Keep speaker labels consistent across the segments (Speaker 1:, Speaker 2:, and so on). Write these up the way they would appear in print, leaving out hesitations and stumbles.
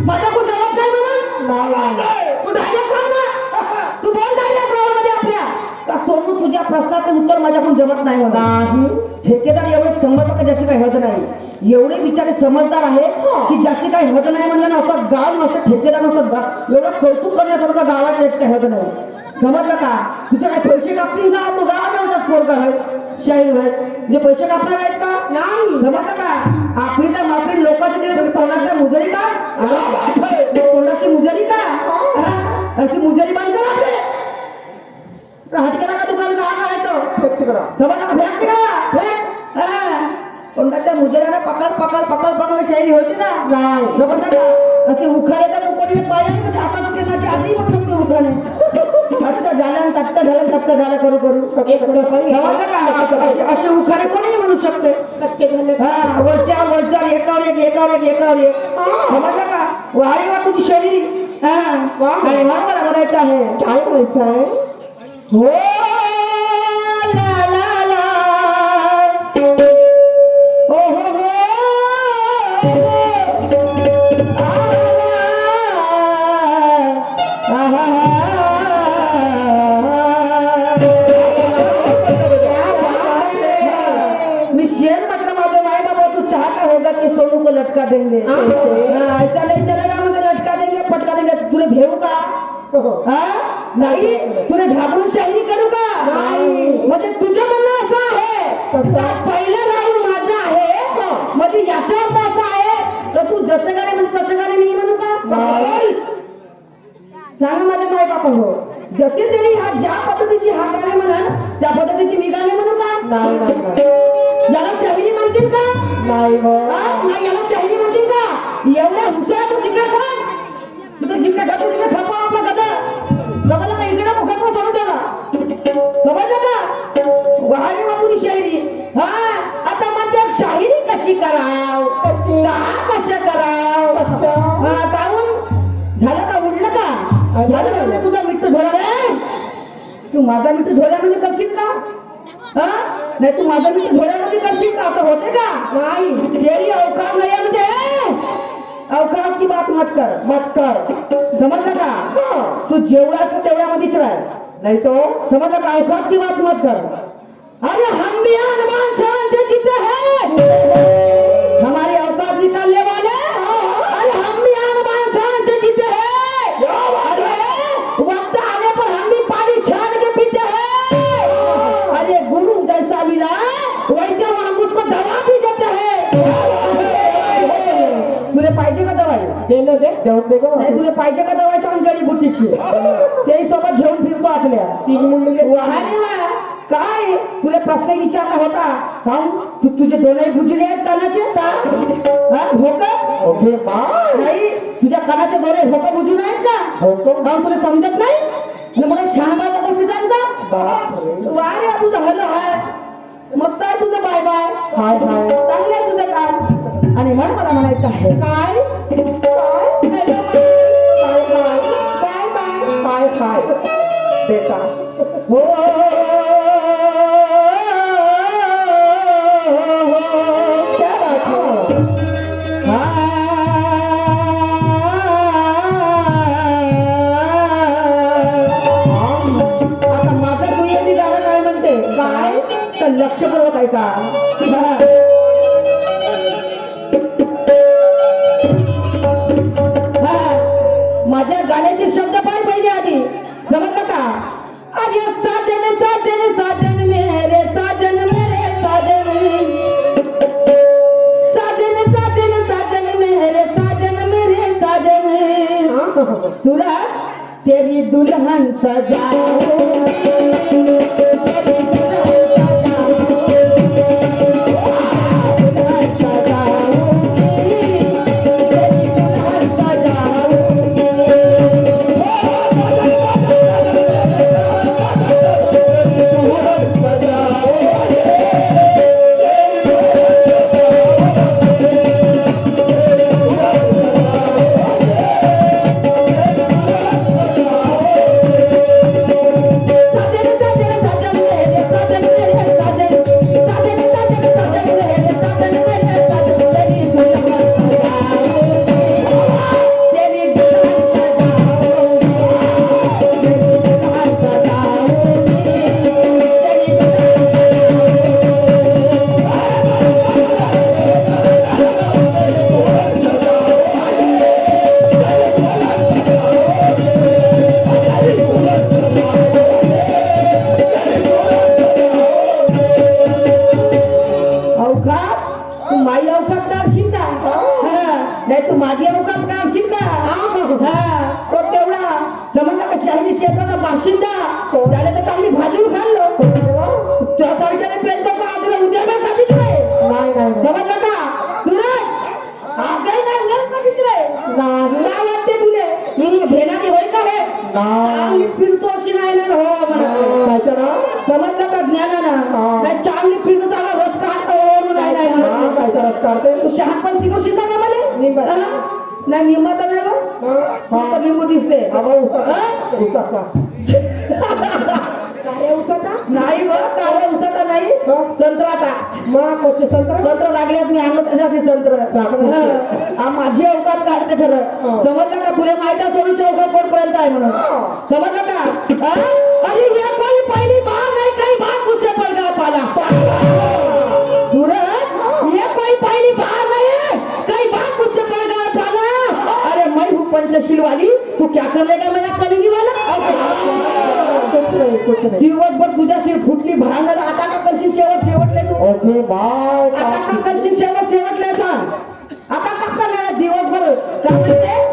Speaker 1: माझा कोण जबाब नाही म्हणून तू डायरेक्ट सांग ना. तू बोल डायरेक्ट राहुल मध्ये आपल्या का सोनू तुझ्या प्रश्नाचं उत्तर माझ्याकडून जमत नाही म्हणा. ठेकेदार एवढे समजतात का ज्याची काही हद नाही. एवढे बिचारे समजदार आहेत की ज्याची काही हद नाही म्हणलं ना असं गाव असं ठेकेदार असं एवढं कौतुक करण्यासारखं गावाच्या याची काही हद नाही. समजलं का? तुझे काय पैसे टाकतील ना तू गावात स्कोर करायस शाहीर व्हायस म्हणजे पैसे टाकणार आहेत का नाही. समजलं का? आपली तर मापली लोकांची तोंडाच्या मुजरी का तोंडाची मुजरी का अशी मुजरी बंद करा आपले हात केला का दुकान का आहे तो समजलं का? भेट करा तोंडाच्या मुजऱ्याला पकड पकड पकड पकड शायरी होती ना समजलं का? असे उखाड्याच्या मुकोडीने पाहिजे म्हणजे आता माझी आजी बघ शकते उखाणे अच्छा झालं तत्ता झालं तत्ता झालं करू करू समजलं का? असे उखाणे कोणी म्हणू शकते वरच्या वरच्या एकावर एक एकावर एक एकावर एक समजलं का? वारी वा तुझी शैली आणि मला मला म्हणायचं आहे काय म्हणायचं आहे हो ला ला ला हो हो हो मी शेर म्हटलं माझे माय बाबा तू चाहता होगा कि सोनू को लटका देंगे ऐसा नहीं चलेगा मुझे लटका देंगे पटका देंगे तुला घेऊ का नाही तुला घाबरून शाहिरी करू का म्हणजे तुझं म्हणणं असं आहे पहिलं राऊंड माझं आहे म्हणजे याचा अर्थ असा आहे तर तू जसं गाणे म्हणजे तसं गाणे मी म्हणू का सांगा माझ्या माय बापा हो जसे जरी हा ज्या पद्धतीची हा गाणे म्हणाल त्या पद्धतीची मी गाणे म्हणू का याला शाहिरी म्हणतील का नाही याला शाहिरी म्हणतील का एवढ्या हुशार तू जिकडे सांग तुझं जिकडे खातो तिकडे थापा आपला गदा समजलं का इकडे मुखात सोडून द्याला समजलं का वाहने वाजून शाहिरी आता म्हणते शाहिरी कशी कराव कशा कराव काहून झालं का उडलं का झालं म्हणजे तुझा मिट्टू धोळा तू माझा मिट्टू धोळ्यामध्ये करशील का नाही तू माझा मिट्टू धोळ्यामध्ये करशील का असं होते का नाही तेरी अवकाश नाही मध्ये अवकाश की बात मत कर समजलं का तू जेवढा असतो तेवढ्यामध्येच राह नहीं तो समझ का औकात की बात मत कर अरे हम भी हनुमान शान से जीते हैं हमारी औकात निकालने वाले अरे हम भी हनुमान शान से जीते हैं अरे वक्त आने पर हम भी पानी छान के पीते हैं अरे गुरु जैसा मिला वैसे हम उसको दवा भी देते हैं तुला पाहिजे का दवाई देणं दे देऊन दे का नाही तुला पाहिजे का दवाई सांग जडीबुटीची तेही सोबत घेऊन फिरतो आपल्या तीन मुंडे वाहने वा काय तुला प्रश्न विचारला होता सांग तू तुझे दोनही बुजले आहेत कानाचे हो का ओके नाही तुझ्या कानाचे दोरे हो का बुजून आहेत का हो का तुला समजत नाही मला शहाणा गोष्टी सांगता वारे तुझं हॅलो हाय मस्त आहे तुझं बाय बाय हाय हाय चांगलं आहे तुझं काम आणि मला म्हणायचं आहे काय काय बाय बाय बेटा हो आता माझं तू मी गाणं काय म्हणते काय तर लक्ष करत आहे का माझ्या गाण्याचे शब्द पाय पहिले आधी समजलं का अरे साजन साजन साजन मेरे साजन साजन साजन साजन मेरे साजन सुरा तेरी दुल्हन सजाओ साजन नाही तू माझी अवकाश काढशील का हा तो तेवढा समजला का शाहिनी क्षेत्राचा बाशिंदा त्याला तर चांगली भाजून खाल्लो त्या तारखेला पेलतो का आज उद्या ना कधीच नाही समजलं का सूरज आजही नाही लग कधीच नाही ना वाटते तुले घेणारी होय का हे चांगली फिरतो अशी नाही ना हो म्हणा समजलं का ज्ञानानं नाही चांगली फिरतो चांगला रस काढतो नाही नाही म्हणत रस काढते तू शहाणपण शिकवशील का मला नाही निंबाचा नाही बघ लिंबू दिसते नाही बघ काळ्या उसाचा नाही संत्राचा मग संत्र लागले मी आणलं त्यासाठी संत्र माझी अवकाश काढते खरं समजलं का तुला माहिती सोडूची अवकाश कोणपर्यंत आहे म्हणून समजलं का अरे या पहिली बार नाही काही भाग कुठे पडगाव पाला सूरज या पहिली बार नाही काही भाग कुठे पडगाव पाला अरे मैं हूँ पंचशील वाली तू क्या कर लेगा मेरा कलंगी वाला दिवसभर तुझ्याशी फुटली भांडण आता का करशील शेवटले तू आता का करशील शेवटले सांग आता का करणार दिवसभर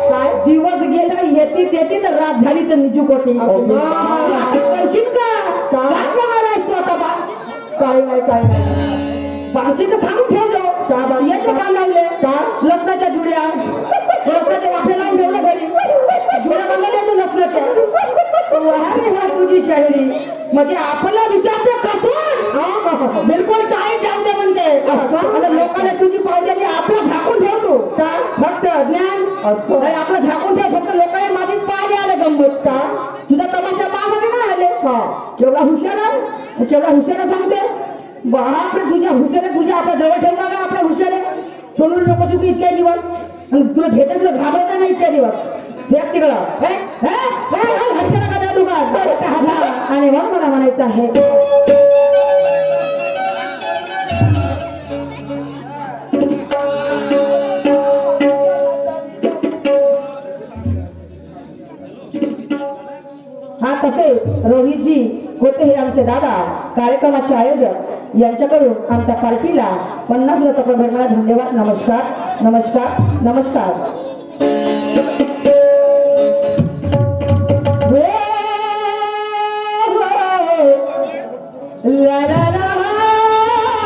Speaker 1: काय दिवस गेला येते तर रात झाली तर निजू कोटी आता करशील का काय करणार आहेस तू आता काय नाही पाचशे तर सांगून ठेवलो याचे काम लावले लग्नाच्या जुड्या लग्नाच्या वाफे लावून ठेवलं घरी जुड्या बांधल्या तू लग्नाच्या तुझी शायरी म्हणजे आपला विचारते कसून बिलकुल काय जाऊ म्हणते आणि लोकांना तुझी पावते आपला झाकून ठेवतो फक्त ज्ञान आपलं झाकून ठेव फक्त लोकांना माझीच पाहिले आले गंमत का तुझा तमाशा पाहण्यासाठी नाही आले केवढा हुशार सांगते बापरे तुझ्या हुशारे तुझ्या आपल्या जवळ ठेवला का आपल्या हुशारे सोडून नको शिकू इतक्या दिवस आणि तुला भेटत तुला घाबरता नाही इतक्या दिवस फेक तिकडं हटकेला का त्या दुकान आणि मग मला म्हणायचं आहे हा तसे रोहितजी होते हे आमचे दादा कार्यक्रमाचे आयोजक यांच्याकडून आमच्या पार्टीला 50 रुपये भेटणारा धन्यवाद नमस्कार नमस्कार नमस्कार ला ला ला ला ला ला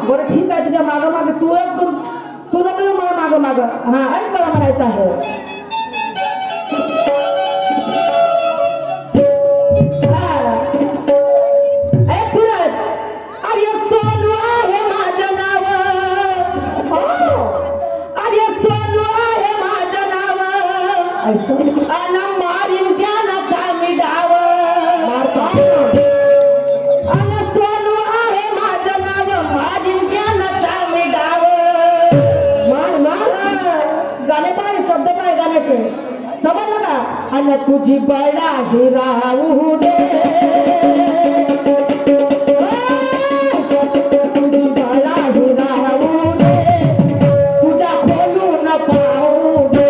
Speaker 1: बरं ठीक आहे तुझ्या मागं मागे तू नको मला मागं हा ऐक मला म्हणायचं आहे सूरज अरे सोनू आहे माझं नाव अरे सोनू आहे माझं नाव आणि मारीन ज्ञानाचा मी डाव समजलं का आणि तुझी बळा ही राहू दे तुझी बळा ही राहू दे तुझ्या खोलून पाहू दे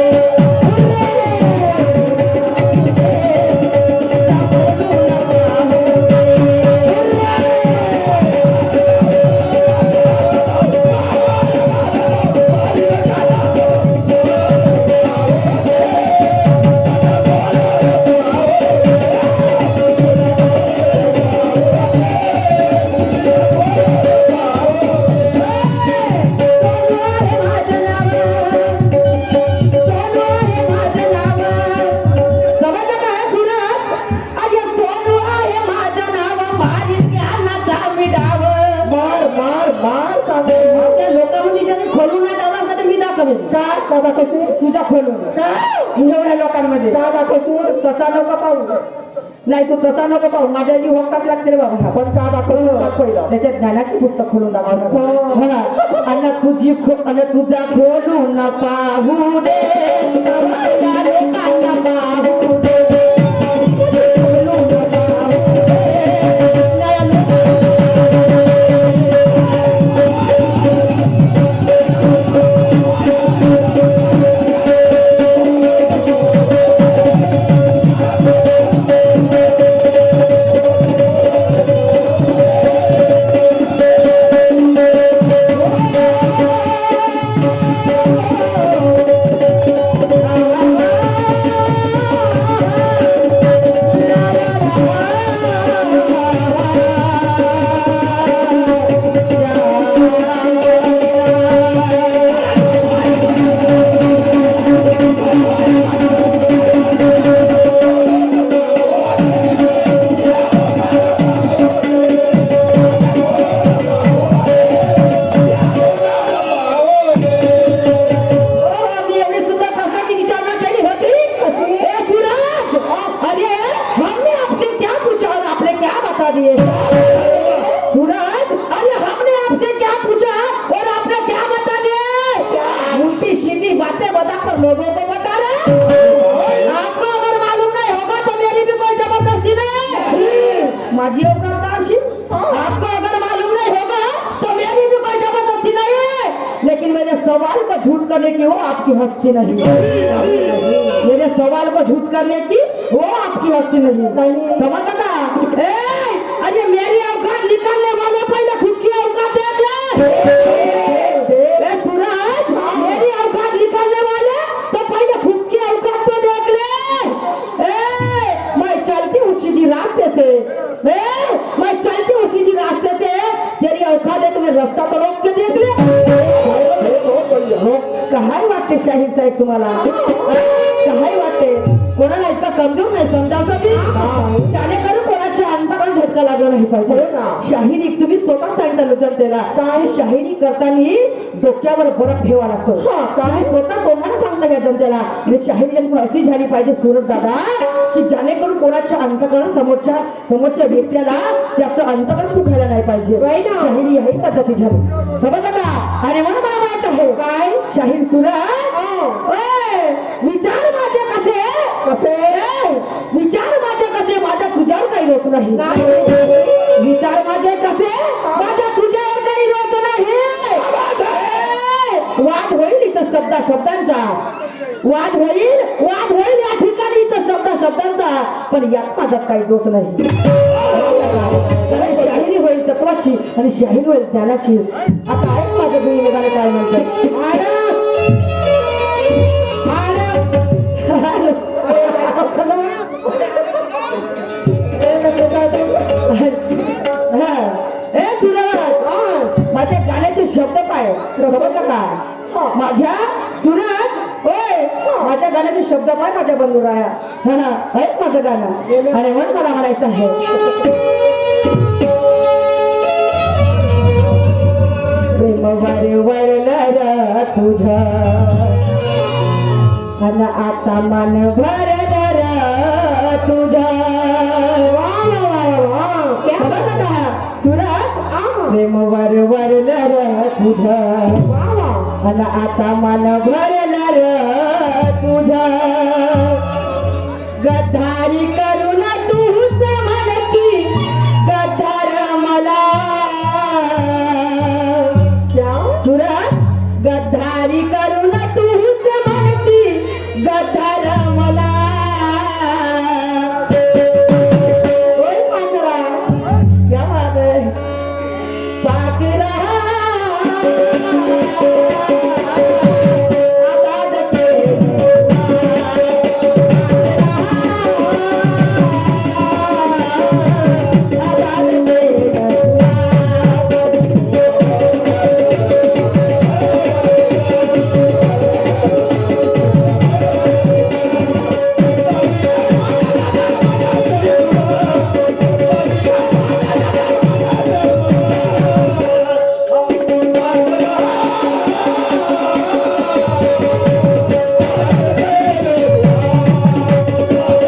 Speaker 1: तुझ्या खोलून एवढ्या लोकांमध्ये तसा नको पाहू नाही तू तसा नको पाहू माझ्या जीव हक्काच लागते रे बाबा पण का दाखवलं त्याच्या ज्ञानाची पुस्तक खोलून दाखव आणि तुझी आणि तुझा खोलून पाहू दे पाहू दे बातें बता कर लोगों को बता रहे। आपको अगर मालूम नहीं होगा तो मेरी भी कोई जबरदस्ती नहीं। माझी औकात का अशी? आपको अगर मालूम नहीं होगा तो मेरी भी कोई जबरदस्ती नहीं है, लेकिन मेरे सवाल को झूठ करने की वो आपकी हस्ती नहीं है। मेरे सवाल को झूठ करने की वो आपकी हस्ती नहीं। समझ आता? अरे मेरी औकात निकालने वाले पहले खुद की औकात देख ले। सूरज, मेरी औकात निकालने वाले तो पहले खुद की औकात तो देख ले। मैं चलती हूँ सीधी रास्ते से, मैं चलती हूँ सीधी रास्ते से, तेरी औकात है तुम्हें रास्ता तो रोक के देख ले। काय वाटते शाहीर साहेब तुम्हाला? काय वाटते? कोणाला इतका कमजोर नाही समजावता की त्याने करून कोणाच्या अंतराला झटका लागला नाही पाहिजे। शाहिरी तुम्ही स्वतः सांगितलं जनतेला काय शाहिरी करताना डोक्यावर बरफ ठेवा लागतो। काय स्वतः तोंडाने सांगता या जनतेला शाहिरी जन्म अशी झाली पाहिजे सूरज दादा की जेणेकरून कोणाच्या अंतकरण समोरच्या व्यक्तीला त्याचं अंतकरण दुखायला नाही पाहिजे। शाहिरी ह्याही पद्धती झाली समजलं का? आणि म्हणून मला म्हणायचं आहे काय शाहीर सूरज विचार माझे कसे विचार माझे कसे माझ्या तुझ्यावर काही रोष नाही। विचार माझे कसे माझ्या तुझ्यावर काही रोष नाही। वाद होईल इथं शब्दांचा वाद होईल या ठिकाणी इथं शब्दांचा, पण यात माझा काही दोष नाही। शाहिरी होईल तत्वाची आणि शाहिरी होईल ज्ञानाची। आता ऐक माझं तुम्ही निघाले काय म्हणतात? माझ्या गाण्याचे शब्द काय का माझ्या सूरज? होय माझ्या गाण्याचे शब्द काय माझ्या बंधुराया ऐक माझं गाणं आणि म्हणून मला म्हणायचं आहे प्रेम वरवरला तुझा अन आता मन भरला तुझा। सूरज प्रेम वरवरला तुझा अन आता मन भरला तुझा गद्दारी करू